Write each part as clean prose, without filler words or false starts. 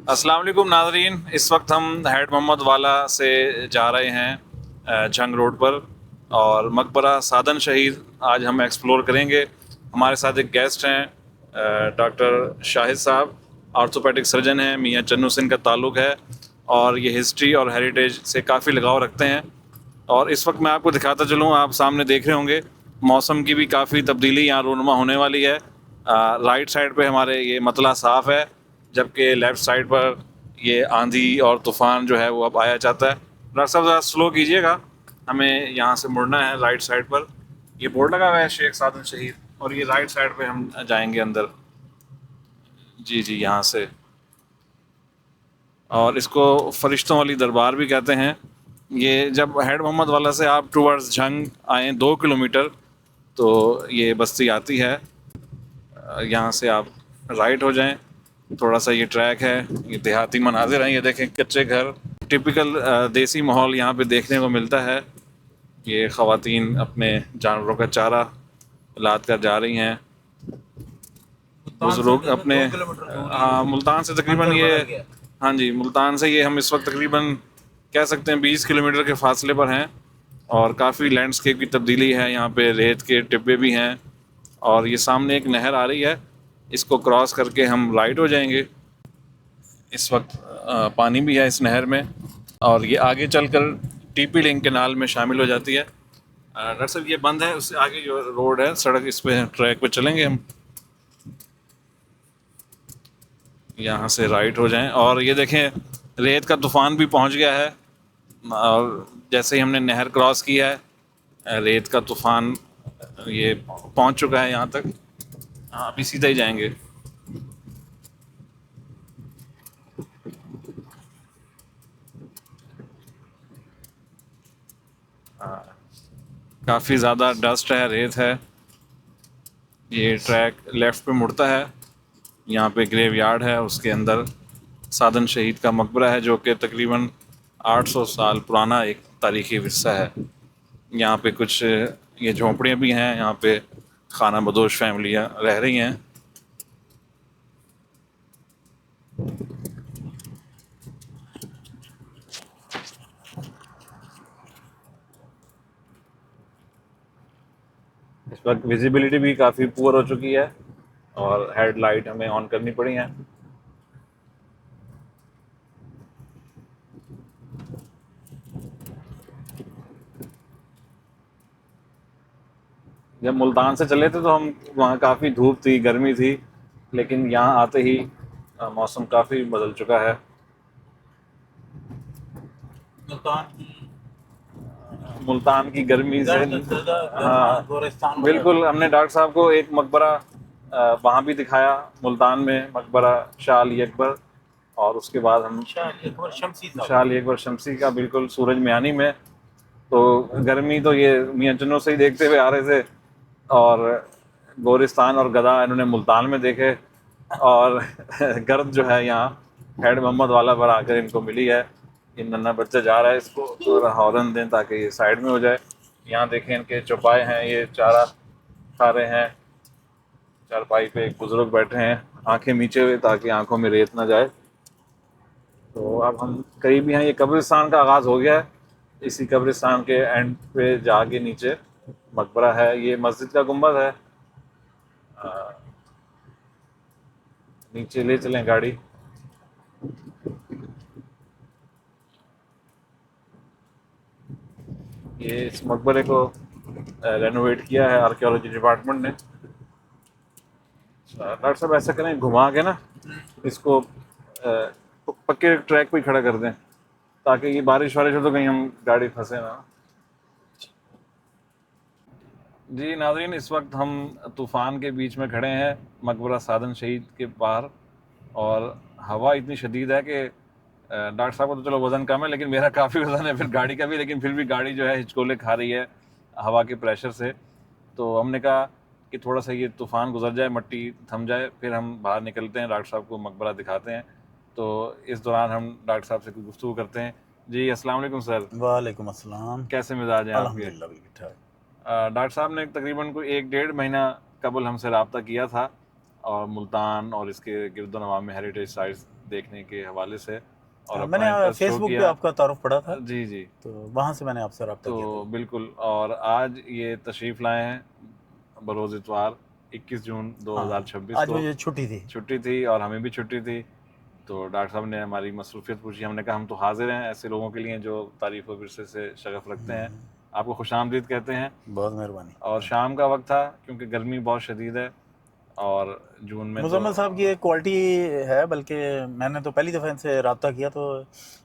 अस्सलाम वालेकुम नाज़रीन। इस वक्त हम हैड मोहम्मद वाला से जा रहे हैं जंग रोड पर, और मकबरा सादन शहीद आज हम एक्सप्लोर करेंगे। हमारे साथ एक गेस्ट हैं डॉक्टर शाहिद साहब, आर्थोपेडिक सर्जन हैं। मियाँ चन्नू से इनका ताल्लुक़ है और ये हिस्ट्री और हेरिटेज से काफ़ी लगाव रखते हैं। और इस वक्त मैं आपको दिखाता चलूँ, आप सामने देख रहे होंगे मौसम की भी काफ़ी तब्दीली यहाँ रूनुमा होने वाली है। राइट साइड पे हमारे ये मतला साफ़ है, जबकि लेफ़्ट साइड पर ये आंधी और तूफ़ान जो है वो अब आया चाहता है। डॉक्टर साहब ज़रा स्लो कीजिएगा, हमें यहाँ से मुड़ना है राइट साइड पर। ये बोर्ड लगा हुआ है शेख सादन शहीद, और ये राइट साइड पे हम जाएंगे अंदर। जी जी, यहाँ से। और इसको फरिश्तों वाली दरबार भी कहते हैं। ये जब हेड मोहम्मद वाला से आप टूवर्ड्स जंग आएँ 2 किलोमीटर, तो ये बस्ती आती है। यहाँ से आप राइट हो जाएं, थोड़ा सा ये ट्रैक है, ये देहाती मनाजिर हैं। ये देखें कच्चे घर, टिपिकल देसी माहौल यहाँ पे देखने को मिलता है। ये ख़वातीन अपने जानवरों का चारा लाद कर जा रही हैं। बुजुर्ग अपने हाँ, मुल्तान से तकरीबन ये, हाँ जी, मुल्तान से ये हम इस वक्त तकरीबन कह सकते हैं 20 किलोमीटर के फासले पर हैं। और काफ़ी लैंडस्केप की तब्दीली है, यहाँ पे रेत के टिब्बे भी हैं। और ये सामने एक नहर आ रही है, इसको क्रॉस करके हम राइट हो जाएंगे। इस वक्त पानी भी है इस नहर में, और ये आगे चलकर टीपी लिंक केनाल में शामिल हो जाती है। डॉक्टर साहब ये बंद है, उससे आगे जो रोड है, सड़क, इस पे ट्रैक पे चलेंगे हम। यहाँ से राइट हो जाएं, और ये देखें रेत का तूफ़ान भी पहुँच गया है। और जैसे ही हमने नहर क्रॉस किया है, रेत का तूफ़ान ये पहुँच चुका है यहाँ तक। हाँ, अभी सीधा ही जाएंगे। काफ़ी ज़्यादा डस्ट है, रेत है। ये ट्रैक लेफ़्ट पे मुड़ता है, यहाँ पे ग्रेव यार्ड है, उसके अंदर सादन शहीद का मकबरा है, जो कि तकरीबन 800 साल पुराना एक तारीख़ी विरसा है। यहाँ पे कुछ ये झोंपड़ियाँ भी हैं, यहाँ पे खाना बदोश फैमिलियाँ रह रही हैं। इस वक्त विजिबिलिटी भी काफ़ी पुअर हो चुकी है, और हेड लाइट हमें ऑन करनी पड़ी है। जब मुल्तान से चले थे तो हम वहाँ काफ़ी धूप थी, गर्मी थी, लेकिन यहाँ आते ही मौसम काफ़ी बदल चुका है। मुल्तान की गर्मी से, हाँ बिल्कुल। हमने डॉक्टर साहब को एक मकबरा वहाँ भी दिखाया मुल्तान में, मकबरा शाह अली अकबर। और उसके बाद हम शाह अली अकबर शमसी का, बिल्कुल सूरज मियानी में। तो गर्मी तो ये मियाँ चन्नू से ही देखते हुए आ रहे थे, और गोरिस्तान और गदा इन्होंने मुल्तान में देखे। और गर्द जो है यहाँ हेड मोहम्मद वाला पर आकर इनको मिली है। ये नन्हा बच्चा जा रहा है, इसको थोड़ा हॉर्न दें ताकि ये साइड में हो जाए। यहाँ देखें इनके चौपाए हैं, ये चारा खा रहे हैं। चारपाई पे एक बुजुर्ग बैठे हैं, आंखें नीचे हुए ताकि आंखों में रेत ना जाए। तो अब हम करीब यहाँ, ये कब्रिस्तान का आगाज़ हो गया है। इसी कब्रिस्तान के एंड पे जाके नीचे मकबरा है, ये मस्जिद का गुंबद है। नीचे ले चलें गाड़ी। ये इस मकबरे को रेनोवेट किया है आर्कियोलॉजी डिपार्टमेंट ने। डॉक्टर साहब ऐसा करें, घुमा के ना इसको पक्के ट्रैक पे ही खड़ा कर दें, ताकि ये बारिश वारिश हो तो कहीं हम गाड़ी फंसे ना। जी नाज़रीन, इस वक्त हम तूफ़ान के बीच में खड़े हैं, मकबरा सादन शहीद के बाहर। और हवा इतनी शदीद है कि डॉक्टर साहब को तो चलो वज़न कम है, लेकिन मेरा काफ़ी वज़न है फिर गाड़ी का भी। लेकिन फिर भी गाड़ी जो है हिचकोले खा रही है हवा के प्रेशर से। तो हमने कहा कि थोड़ा सा ये तूफ़ान गुजर जाए, मट्टी थम जाए, फिर हम बाहर निकलते हैं, डॉक्टर साहब को मकबरा दिखाते हैं। तो इस दौरान हम डॉक्टर साहब से कुछ गुफ्तगू करते हैं। जी अस्सलाम वालेकुम सर। वालेकुम अस्सलाम। कैसे मिजाज हैं आपके? अल्हम्दुलिल्लाह बिल्कुल ठीक। डॉक्टर साहब ने तकरीबन कोई 1 डेढ़ महीना कबल हमसे रब्ता किया था, और मुल्तान और इसके गिरदोनवा में हेरिटेज साइट्स देखने के हवाले से और अपना मैंने इंटरेस्ट शो फेसबुक पे किया। आपका तारुफ पढ़ा था, जी जी। तो वहाँ से मैंने आपसे रब्ता किया तो था। बिल्कुल, और आज ये तशरीफ़ लाए हैं बरोज़ इतवार 21 जून हाँ, 2026 आज को। मुझे छुट्टी थी। छुट्टी थी और हमें भी छुट्टी थी, तो डॉक्टर साहब ने हमारी मसरूफ़ियत पूछी। हमने कहा हम तो हाज़िर हैं ऐसे लोगों के लिए जो तारीफ़ व विरसे से शगफ़ रखते हैं। आपको खुशामदीद कहते हैं। बहुत मेहरबानी। और शाम का वक्त था क्योंकि गर्मी बहुत शदीद है और जून में तो मुज़म्मिल साहब की एक क्वालिटी है, बल्कि मैंने तो पहली दफ़ा इनसे रब्ता किया तो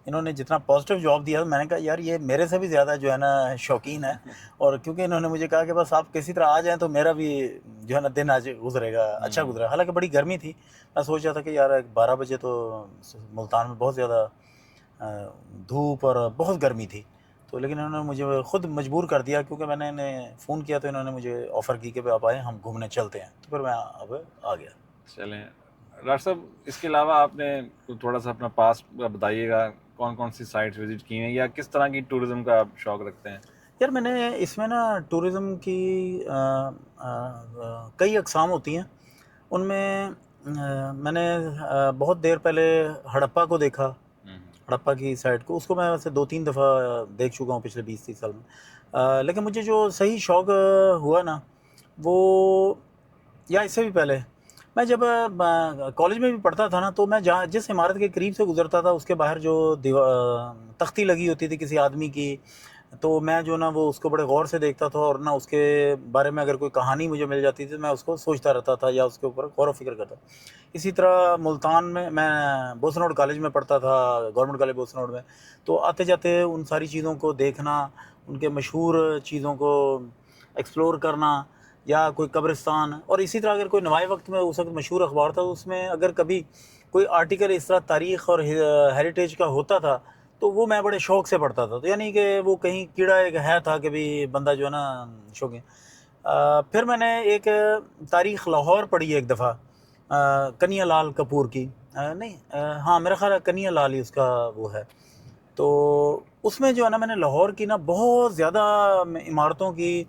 इन्होंने जितना पॉजिटिव जवाब दिया, मैंने कहा यार ये मेरे से भी ज़्यादा जो है ना शौकीन है। और क्योंकि इन्होंने मुझे कहा कि बस आप किसी तरह आ जाएं तो मेरा भी जो है ना दिन आज गुजरेगा, अच्छा गुजरा। हालांकि बड़ी गर्मी थी, मैं सोच रहा था कि यार 12 बजे तो मुल्तान में बहुत ज़्यादा धूप और बहुत गर्मी थी, तो लेकिन इन्होंने मुझे ख़ुद मजबूर कर दिया, क्योंकि मैंने इन्हें फ़ोन किया तो इन्होंने मुझे ऑफ़र की कि भाई आप आए, हम घूमने चलते हैं। तो फिर मैं अब आ गया। चलें। डॉक्टर साहब, इसके अलावा आपने थोड़ा सा अपना पास बताइएगा, कौन कौन सी साइट्स विज़िट की हैं या किस तरह की टूरिज़्म का आप शौक़ रखते हैं? यार मैंने इसमें ना टूरिज़्म की कई अक़साम होती हैं। उनमें मैंने बहुत देर पहले हड़प्पा को देखा, हड़प्पा की साइड को। उसको मैं वैसे 2-3 दफ़ा देख चुका हूँ पिछले 20-30 साल में। लेकिन मुझे जो सही शौक़ हुआ ना, वो या इससे भी पहले, मैं जब कॉलेज में भी पढ़ता था ना, तो मैं जहाँ जिस इमारत के करीब से गुज़रता था, उसके बाहर जो तख्ती लगी होती थी किसी आदमी की, तो मैं जो ना वो उसको बड़े गौर से देखता था, और ना उसके बारे में अगर कोई कहानी मुझे मिल जाती थी तो मैं उसको सोचता रहता था या उसके ऊपर गौर व फ़िक्र करता। इसी तरह मुल्तान में मैं बोसन रोड कॉलेज में पढ़ता था, गवर्नमेंट कॉलेज बोसन रोड में, तो आते-जाते उन सारी चीज़ों को देखना, उनके मशहूर चीज़ों को एक्सप्लोर करना, या कोई कब्रिस्तान। और इसी तरह अगर कोई नवाए वक्त में उस वक्त मशहूर अखबार था, तो उसमें अगर कभी कोई आर्टिकल इस तरह तारीख़ और हेरिटेज का होता था, तो वो मैं बड़े शौक़ से पढ़ता था। तो यानी कि वो कहीं कीड़ा एक है था कि भी बंदा जो है ना शौकीन। फिर मैंने एक तारीख़ लाहौर पढ़ी एक दफ़ा, कन्हैया लाल कपूर की। नहीं, हाँ मेरा ख़्याल है कन्हैया लाल ही उसका वो है। तो उसमें जो है ना मैंने लाहौर की ना बहुत ज़्यादा इमारतों की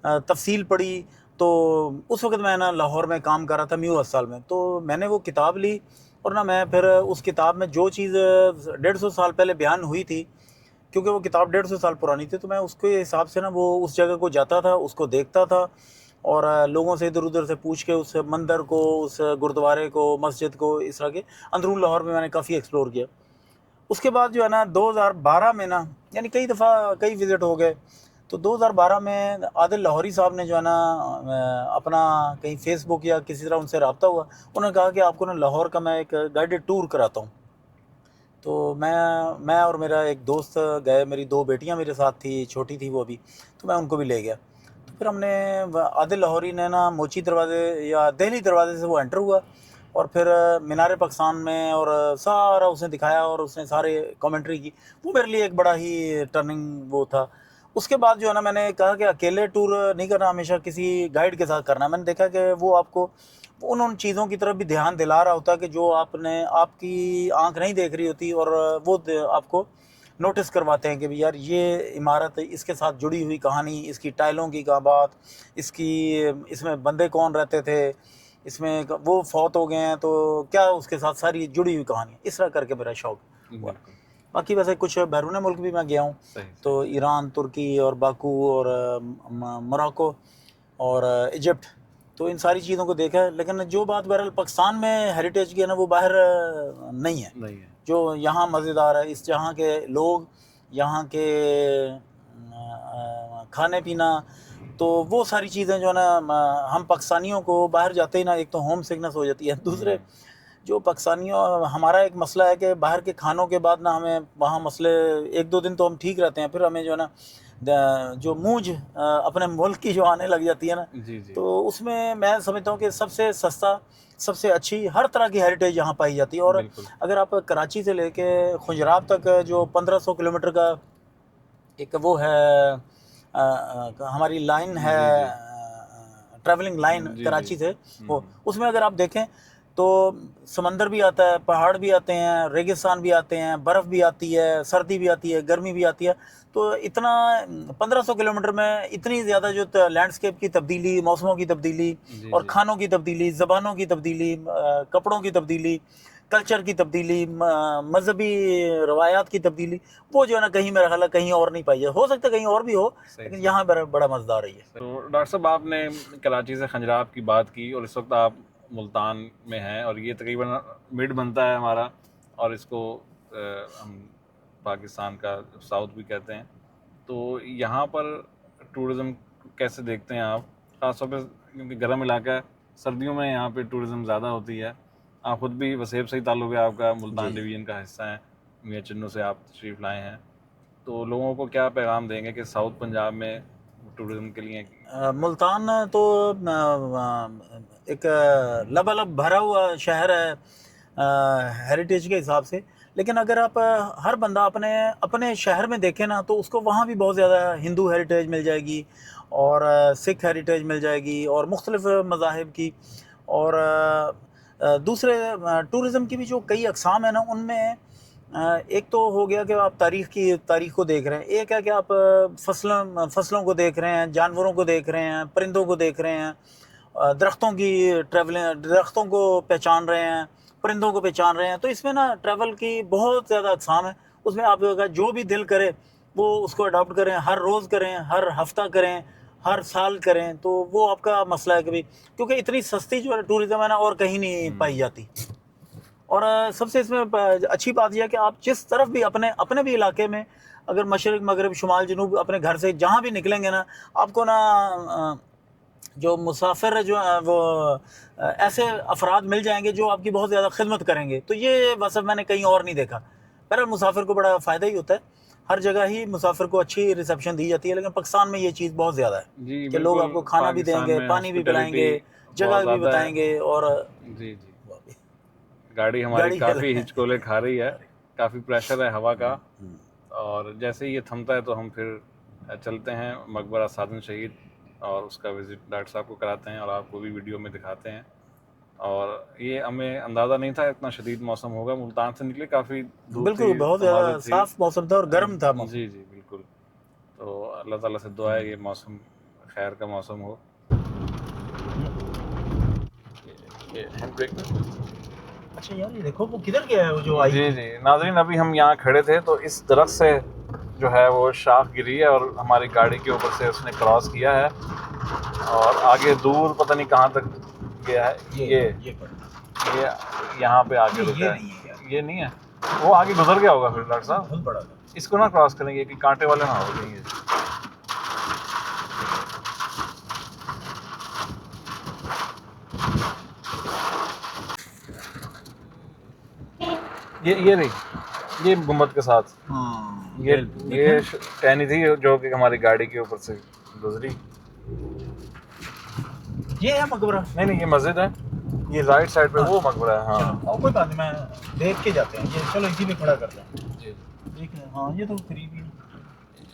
तफ़सील पढ़ी। तो उस वक़्त मैं ना लाहौर में काम कर रहा था म्यू अस्पताल में, तो मैंने वो किताब ली, और ना मैं फिर उस किताब में जो चीज़ 150 साल पहले बयान हुई थी, क्योंकि वो किताब 150 साल पुरानी थी, तो मैं उसके हिसाब से ना वो उस जगह को जाता था, उसको देखता था, और लोगों से इधर-उधर से पूछ के उस मंदिर को, उस गुरुद्वारे को, मस्जिद को, इस तरह के अंदरून लाहौर में मैंने काफ़ी एक्सप्लोर किया। उसके बाद जो है ना 2012 में ना, यानी कई दफ़ा कई विज़िट हो गए, तो 2012 में आदिल लाहौरी साहब ने जो है ना अपना कहीं फ़ेसबुक या किसी तरह उनसे रब्ता हुआ, उन्होंने कहा कि आपको ना लाहौर का मैं एक गाइडेड टूर कराता हूँ। तो मैं और मेरा एक दोस्त गए, मेरी 2 बेटियाँ मेरे साथ थी, छोटी थी वो अभी, तो मैं उनको भी ले गया। तो फिर हमने आदिल लाहौरी ने ना मोची दरवाज़े या दिल्ली दरवाज़े से वो एंटर हुआ, और फिर मीनार पाकिस्तान में, और सारा उसने दिखाया, और उसने सारे कमेंट्री की। वो मेरे लिए एक बड़ा ही टर्निंग वो था। उसके बाद जो है ना मैंने कहा कि अकेले टूर नहीं करना, हमेशा किसी गाइड के साथ करना है। मैंने देखा कि वो आपको उन चीज़ों की तरफ भी ध्यान दिला रहा होता है कि जो आपने आपकी आँख नहीं देख रही होती, और वो आपको नोटिस करवाते हैं कि भाई यार ये इमारत, इसके साथ जुड़ी हुई कहानी, इसकी टाइलों की क्या बात, इसकी इसमें बंदे कौन रहते थे, इसमें वो फौत हो गए हैं तो क्या, उसके साथ सारी जुड़ी हुई कहानी। इस तरह करके मेरा शौक़ हुआ। बिल्कुल। बाकी वैसे कुछ बैरून मुल्क भी मैं गया हूँ, सही सही। तो ईरान, तुर्की और बाकू और मोरक्को और इजिप्ट, तो इन सारी चीज़ों को देखा है। लेकिन जो बात बहरहाल पाकिस्तान में हेरिटेज की है ना, वो बाहर नहीं है। नहीं है। जो यहाँ मज़ेदार है, इस जहाँ के लोग, यहाँ के खाने पीना, तो वो सारी चीज़ें जो है ना हम पाकिस्तानियों को बाहर जाते ही ना एक तो होम सिकनेस हो जाती है। दूसरे जो पाकिस्तानियों, हमारा एक मसला है कि बाहर के खानों के बाद ना हमें वहाँ मसले 1-2 दिन तो हम ठीक रहते हैं, फिर हमें जो है ना जो मूंझ अपने मुल्क की जो आने लग जाती है ना, जी जी। तो उसमें मैं समझता हूँ कि सबसे सस्ता, सबसे अच्छी हर तरह की हेरिटेज यहाँ पाई जाती है। और बिल्कुल। अगर आप कराची से लेके खुजराब तक जो 1500 किलोमीटर का एक वो है, हमारी लाइन है, जी जी। ट्रैवलिंग लाइन जी जी। कराची से, वो उसमें अगर आप देखें तो समंदर भी आता है, पहाड़ भी आते हैं, रेगिस्तान भी आते हैं, बर्फ़ भी आती है, सर्दी भी आती है, गर्मी भी आती है। तो इतना 1500 किलोमीटर में इतनी ज़्यादा जो लैंडस्केप की तब्दीली, मौसमों की तब्दीली, जी और जी। खानों की तब्दीली, ज़बानों की तब्दीली, कपड़ों की तब्दीली, कल्चर की तब्दीली, मजहबी रवायात की तब्दीली, वो जो है ना कहीं मेरा ख्याल है कहीं और नहीं पाई है। हो सकता है कहीं और भी हो, लेकिन यहाँ बड़ा मज़ेदार है ये। तो डॉक्टर साहब, आपने कराची से खंजराब की बात की और इस वक्त आप मुल्तान में हैं और ये तकरीबन मिड बनता है हमारा, और इसको हम पाकिस्तान का साउथ भी कहते हैं। तो यहाँ पर टूरिज़्म कैसे देखते हैं आप, ख़ासतौर पर क्योंकि गर्म इलाका है, सर्दियों में यहाँ पे टूरिज़्म ज़्यादा होती है। आप ख़ुद भी वसेब से ही ताल्लुक़ है आपका, मुल्तान डिवीज़न का हिस्सा है, मियां चन्नू से आप तशरीफ़ लाए हैं, तो लोगों को क्या पैगाम देंगे कि साउथ पंजाब में टूरिज़्म के लिए? मुल्तान तो एक लबालब भरा हुआ शहर है हेरिटेज के हिसाब से, लेकिन अगर आप हर बंदा अपने अपने शहर में देखे ना, तो उसको वहाँ भी बहुत ज़्यादा हिंदू हेरिटेज मिल जाएगी और सिख हेरिटेज मिल जाएगी और मुख्तलिफ़ मज़ाहिब की, और दूसरे टूरिज़म की भी जो कई अक़साम है ना, उनमें एक तो हो गया कि आप तारीख़ को देख रहे हैं, एक है कि आप फसलों को देख रहे हैं, जानवरों को देख रहे हैं, परिंदों को देख रहे हैं, दरख्तों को पहचान रहे हैं, परिंदों को पहचान रहे हैं। तो इसमें ना ट्रैवल की बहुत ज़्यादा अक़साम है, उसमें आप जो भी दिल करे वो उसको अडॉप्ट करें, हर रोज़ करें, हर हफ्ता करें, हर साल करें, तो वो आपका मसला है कभी, क्योंकि इतनी सस्ती जो टूरिज़म है ना और कहीं नहीं पाई जाती। और सबसे इसमें अच्छी बात यह है कि आप जिस तरफ भी अपने भी इलाके में अगर मशरिक़ मगरिब शुमाल जनूब अपने घर से जहाँ भी निकलेंगे ना, आपको ना जो मुसाफिर जो वो ऐसे अफराद मिल जाएंगे जो आपकी बहुत ज़्यादा खिदमत करेंगे। तो ये बस मैंने कहीं और नहीं देखा। बहरहाल मुसाफिर को बड़ा फ़ायदा ही होता है, हर जगह ही मुसाफिर को अच्छी रिसेप्शन दी जाती है, लेकिन पाकिस्तान में ये चीज़ बहुत ज़्यादा है कि लोग आपको खाना भी देंगे, पानी भी पिलाएंगे, जगह भी बताएंगे। और जी जी, गाड़ी हमारी काफ़ी हिचकोले खा रही है, काफ़ी प्रेशर है हवा का, और जैसे ही ये थमता है तो हम फिर चलते हैं मकबरा सादन शहीद और उसका विज़िट डॉक्टर साहब को कराते हैं और आपको भी वीडियो में दिखाते हैं। और ये हमें अंदाज़ा नहीं था इतना शदीद मौसम होगा, मुल्तान से निकले काफ़ी धूप थी, बिल्कुल बहुत ज़्यादा साफ मौसम था और गर्म था मौसम। जी जी बिल्कुल। तो अल्लाह ताला से दुआ है ये मौसम खैर का मौसम हो। ये हैंड ब्रेक में, अच्छा यार ये देखो वो किधर गया है वो जो आई। जी जी नाज़रीन, अभी हम यहाँ खड़े थे तो इस दरख्त से जो है वो शाख गिरी है और हमारी गाड़ी के ऊपर से उसने क्रॉस किया है और आगे दूर पता नहीं कहाँ तक गया है। ये यहाँ पे आगे रुका है। ये नहीं है, वो आगे गुजर गया होगा फिर डॉक्टर साहब। बहुत बड़ा था। इसको ना क्रॉस करेंगे कि कांटे वाले ना हो जाएंगे। ये रही, ये गुम्बद के साथ ये टहनी थी जो कि हमारी गाड़ी के ऊपर से गुजरी। ये है मकबरा? नहीं, ये मस्जिद है, ये राइट साइड पे वो मकबरा है। हाँ कोई बात नहीं, मैं देख के जाते हैं ये, चलो इसी पे खड़ा करते हैं जी। ठीक है, हाँ ये तो करीब ही।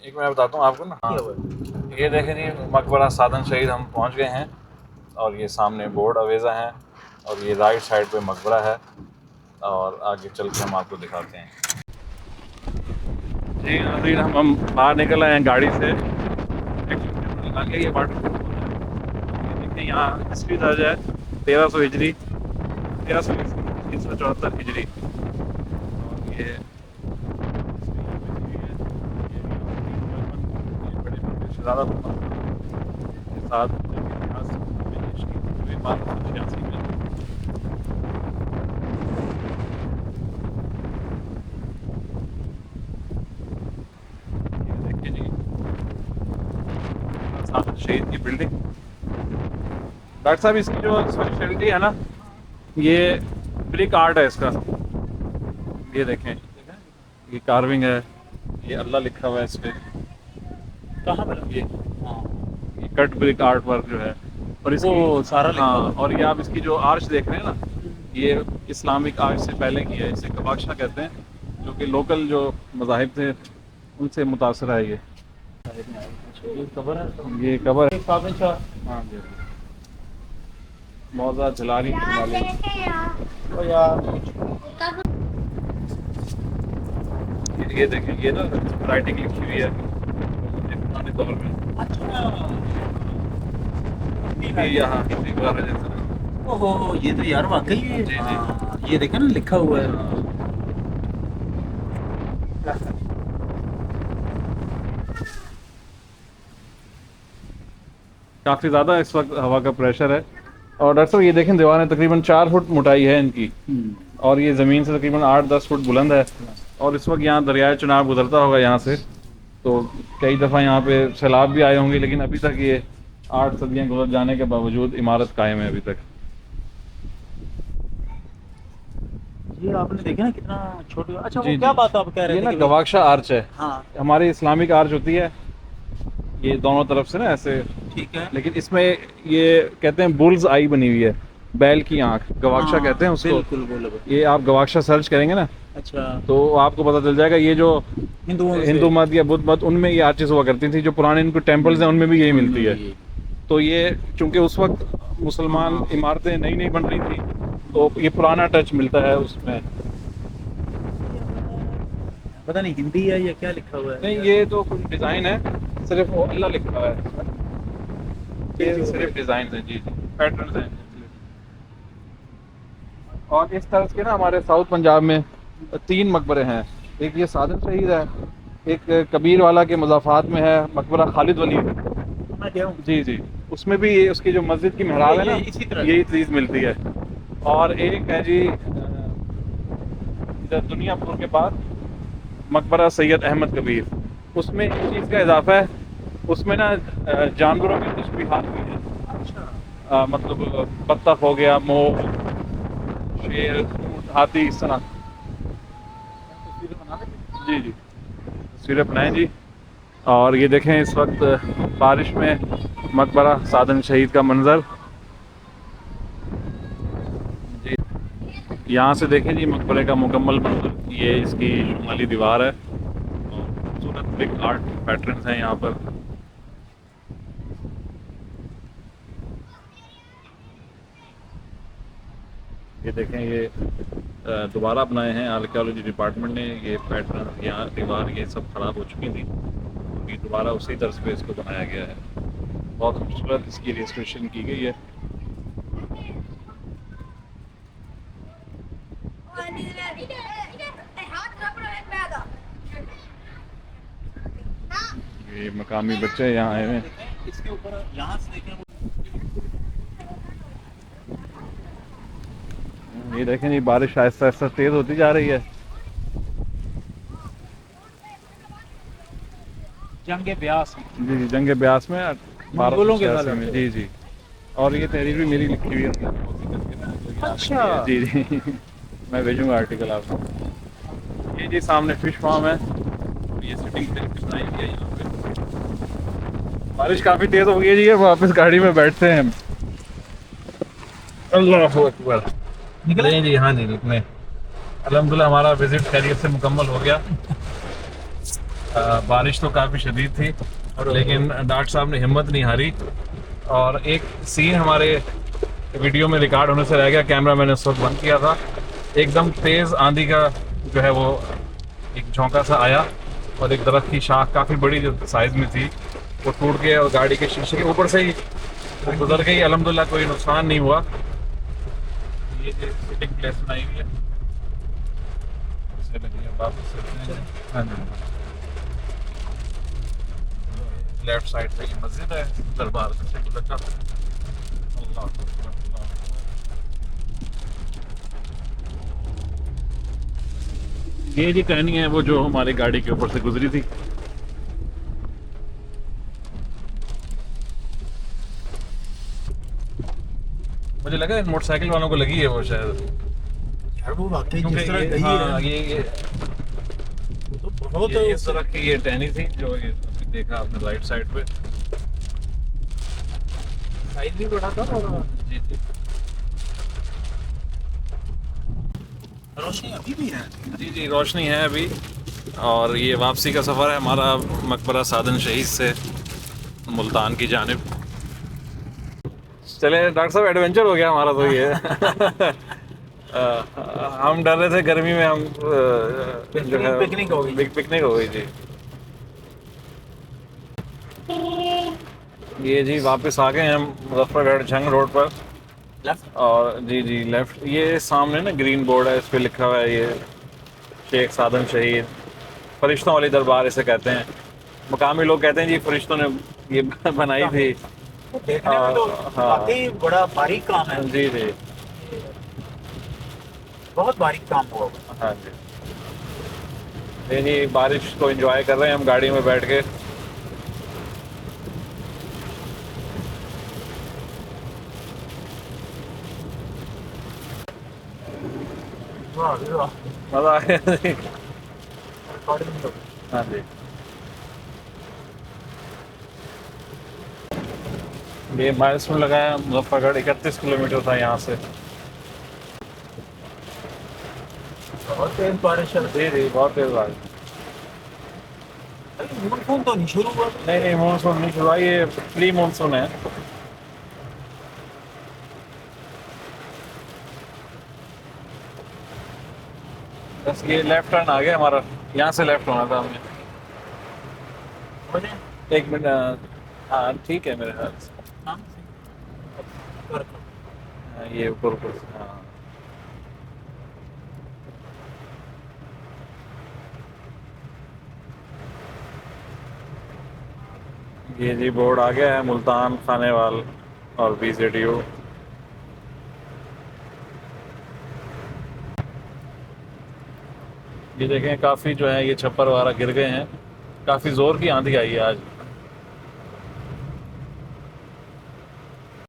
एक मैं बताता हूँ आपको ना, हाँ ये देखें जी मकबरा सादन शहीद हम पहुँच गए हैं और ये सामने बोर्ड अवेज़ा है और ये राइट साइड पे मकबरा है और आगे चल के हम आपको दिखाते हैं। जी नाज़रीन, हम बाहर निकल आए हैं गाड़ी से, आगे ये वाटर देखिए, यहाँ हिस्ट्री दर्ज है 1300 हिजरी, 1374 हिजरी। और ये बड़े ज़्यादा के साथ में शहीद की बिल्डिंग। डॉक्टर साहब इसकी जो स्पेशलिटी है ना, ये ब्रिक आर्ट है इसका। ये देखें, ये कार्विंग है, ये अल्लाह लिखा हुआ है इस पर। कहाँ पर? ये कट ब्रिक आर्ट वर्क जो है, और इसकी सारा लिखा हुआ है। और ये आप इसकी जो आर्च देख रहे हैं ना, ये इस्लामिक आर्च से पहले की है, इसे कबाक्षा कहते हैं, जो कि लोकल जो मज़ाहिब थे उनसे मुतासर है। ये कबर है, ये कबर है। हाँ जी, बहुत ज़्यादा चला रही है यार। ये देखें, ये ना राइटिंग लिखी हुई है पुराने दौर में। अच्छा ये यहाँ हिंदी का रजिस्टर। ओहो, ये तो यार वाकई जी। ये देखा ना लिखा हुआ है। काफ़ी ज़्यादा इस वक्त हवा का प्रेशर है। और डॉक्टर साहब ये देखें, दीवारें तकरीबन 4 फुट मोटाई है इनकी, और ये ज़मीन से तकरीबन 8-10 फुट बुलंद है। और इस वक्त यहाँ दरियाए चुनाव गुजरता होगा यहाँ से, तो कई दफ़ा यहाँ पे सैलाब भी आए होंगे, लेकिन अभी तक ये 8 सदियाँ गुजर जाने के बावजूद इमारत कायम है अभी तक। ये आपने देखा ना कितना छोटी। अच्छा जी, वो क्या जी। बात आप कह रहे ये थे ना कि गवाक्षा आर्च है, हाँ हमारी इस्लामिक आर्च होती है, ये दोनों तरफ से ना ऐसे, ठीक है। लेकिन इसमें ये कहते हैं बुल्स आई बनी हुई है, बैल की आंख, गवाक्षा हाँ, कहते हैं उसको। बिल्कुल बिल्कुल। ये आप गवाक्षा सर्च करेंगे ना अच्छा, तो आपको पता चल जाएगा, ये जो हिंदुओं से हिंदू मत या बुद्ध मत उनमें ये आर्चेस हुआ करती थी, जो पुराने इनके टेम्पल्स हैं उनमें भी यही मिलती है। तो ये चूंकि उस वक्त मुसलमान इमारतें नई नई बन रही थी, तो ये पुराना टच मिलता है उसमें। पता नहीं हिंदी है या क्या लिखा हुआ है। नहीं, ये तो कुछ डिज़ाइन है, सिर्फ वो अल्लाह लिखा हुआ है, ये सिर्फ डिज़ाइन है। जी जी, पैटर्न हैं। और इस तरह के ना हमारे साउथ पंजाब में 3 मकबरे हैं। एक ये सादन शहीद है, एक कबीर वाला के मुज़ाफ़ात में है मकबरा खालिद वली। मैं गया हूँ। जी जी, उसमें भी ये उसकी जो मस्जिद की मेहराब है ना, इसी तरह यही चीज़ मिलती है। और एक है जी इधर दुनियापुर के पास मकबरा सैयद अहमद कबीर, उसमें एक चीज़ का इजाफा है, उसमें ना जानवरों की तशबीहात भी हैं। मतलब बत्तख हो गया, मोर, शेर, ऊँट, हाथी, इस तरह। जी जी, तस्वीरें बनाएं जी। और ये देखें इस वक्त बारिश में मकबरा सादन शहीद का मंजर जी। यहाँ से देखें जी मकबरे का मुकम्मल मंजर, ये इसकी शुमाली दीवार है, और खूबसूरत ब्रिक आर्ट पैटर्न्स हैं यहाँ पर। ये देखें, ये दोबारा बनाए हैं आर्कियोलॉजी डिपार्टमेंट ने, ये पैटर्न, यहाँ दीवार ये सब ख़राब हो चुकी थी, अभी दोबारा उसी तर्ज पे इसको बनाया गया है। बहुत खूबसूरत इसकी रेस्टोरेशन की गई है। ये मकामी बच्चे यहाँ आए हुए हैं। इसके ऊपर यहाँ से देखें ये देखें जी, बारिश आहिस्ता आहिस्ता तेज़ होती जा रही है। जंग ब्यास। जी जी, जंग ब्यास में मंगोलों के 1286 साथ में। जी जी, और ये तहरीर भी मेरी लिखी हुई है। अच्छा। जी जी मैं भेजूंगा आर्टिकल आपको। ये जी सामने फिश फार्म है, ये सिटिंग बनाई गई है यहाँ पे। बारिश काफ़ी तेज़ हो गई है जी, अब वापस गाड़ी में बैठते हैं हम। अल्लाह अकबर। निकले जी? हाँ जी, निकले। अल्हम्दुलिल्लाह हमारा विजिट खैरियत से मुकम्मल हो गया। बारिश तो काफ़ी शदीद थी, लेकिन डॉक्टर साहब ने हिम्मत नहीं हारी, और एक सीन हमारे वीडियो में रिकॉर्ड होने से रह गया, कैमरा मैंने उस वक्त बंद किया था। एकदम तेज़ आंधी का जो है वो एक झोंका सा आया, और एक दरख्त की शाख काफ़ी बड़ी जो साइज़ में थी वो टूट के और गाड़ी के शीशे के ऊपर से ही वो गुजर गई। अल्हम्दुलिल्लाह कोई नुकसान नहीं हुआ। ये जो सिटिंग प्लेस बनाई हुई है, इससे लगी है वापस से। हाँ जी, लेफ्ट साइड पे ये मस्जिद है, दरबार से गुजर जाता है। अल्लाह अकबर, अल्लाह अकबर। ये जी टहनी है वो जो हमारी गाड़ी के ऊपर से गुजरी थी। मुझे लगा मोटरसाइकिल वालों को लगी है वो शायद, यार वो वाकई क्योंकि जिस तरह ये, गई हाँ, है ये तो बहुत ये इस तरह की ये टहनी थी जो ये अभी देखा आपने राइट साइड पे। साइज भी बड़ा था और जी जी रोशनी अभी भी है। जी जी, रोशनी है अभी। और ये वापसी का सफ़र है हमारा मकबरा सादन शहीद से मुल्तान की जानिब। चले डॉक्टर साहब, एडवेंचर हो गया हमारा तो ये। हम डर रहे थे गर्मी में, हम जो है पिकनिक हो गई। पिकनिक हो गई जी। ये जी वापस आ गए हम मुजफ्फरगढ़ झंग रोड पर, लेफ्ट। और जी जी लेफ्ट, ये सामने ना ग्रीन बोर्ड है, इस पे लिखा हुआ है ये शेख सादम शहीद, फरिश्तों वाली दरबार इसे कहते हैं। मकामी लोग कहते हैं जी फरिश्तों ने ये बनाई थी। देखने में तो हाँ वाकई बड़ा बारीक काम है। जी जी बहुत बारीक काम हुआ होगा। हाँ जी। ये जी बारिश को एंजॉय कर रहे हैं हम गाड़ी में बैठ के। वाह वाह। मज़ा आ गया जी। रिकॉर्डिंग तो हाँ जी। ये माइल्स में लगाया मुजफ्फरगढ़ 31 किलोमीटर था यहाँ से। बहुत तेज बारिश है। जी जी बहुत तेज बारिश। अरे मानसून तो नहीं शुरू हुआ। नहीं नहीं मानसून नहीं शुरू हुआ, ये प्री मानसून है। बस ये लेफ्ट टर्न आ गया हमारा, यहाँ से लेफ्ट होना था हमें। मुझे 1 मिनट। हाँ ठीक है मेरे ख्याल से। नाम से कर दो। हाँ, ये ऊपर ऊपर हाँ। ये जी बोर्ड आ गया है, मुल्तान, खानेवाल और BZDO। ये देखें काफ़ी जो है ये छप्पर वगैरह गिर गए हैं, काफ़ी ज़ोर की आंधी आई है आज।